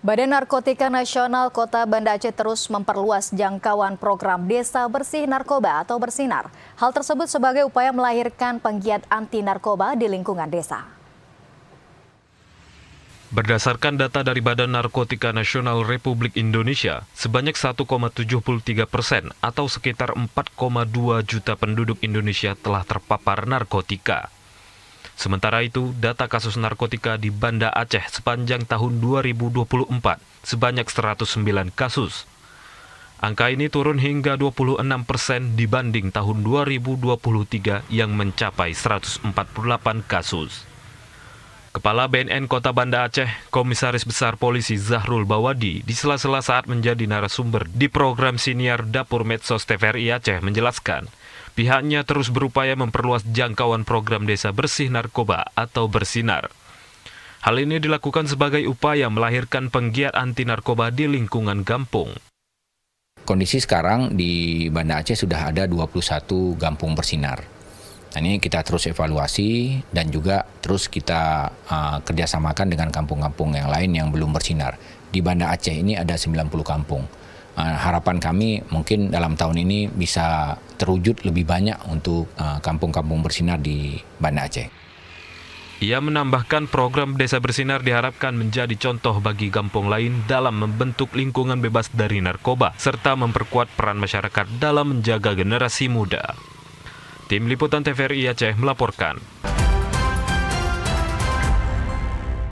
Badan Narkotika Nasional Kota Banda Aceh terus memperluas jangkauan program Desa Bersih Narkoba atau Bersinar. Hal tersebut sebagai upaya melahirkan penggiat anti narkoba di lingkungan desa. Berdasarkan data dari Badan Narkotika Nasional Republik Indonesia, sebanyak 1,73% atau sekitar 4,2 juta penduduk Indonesia telah terpapar narkotika. Sementara itu, data kasus narkotika di Banda Aceh sepanjang tahun 2024 sebanyak 109 kasus. Angka ini turun hingga 26% dibanding tahun 2023 yang mencapai 148 kasus. Kepala BNN Kota Banda Aceh, Komisaris Besar Polisi Zahrul Bawadi, di sela-sela saat menjadi narasumber di program siniar Dapur Medsos TVRI Aceh menjelaskan, pihaknya terus berupaya memperluas jangkauan program Desa Bersih Narkoba atau Bersinar. Hal ini dilakukan sebagai upaya melahirkan penggiat anti narkoba di lingkungan kampung. Kondisi sekarang di Banda Aceh sudah ada 21 kampung bersinar. Nah, ini kita terus evaluasi dan juga terus kita kerjasamakan dengan kampung-kampung yang lain yang belum bersinar. Di Banda Aceh ini ada 90 kampung. Harapan kami mungkin dalam tahun ini bisa terwujud lebih banyak untuk kampung-kampung bersinar di Banda Aceh. Ia menambahkan program Desa Bersinar diharapkan menjadi contoh bagi kampung lain dalam membentuk lingkungan bebas dari narkoba, serta memperkuat peran masyarakat dalam menjaga generasi muda. Tim Liputan TVRI Aceh melaporkan.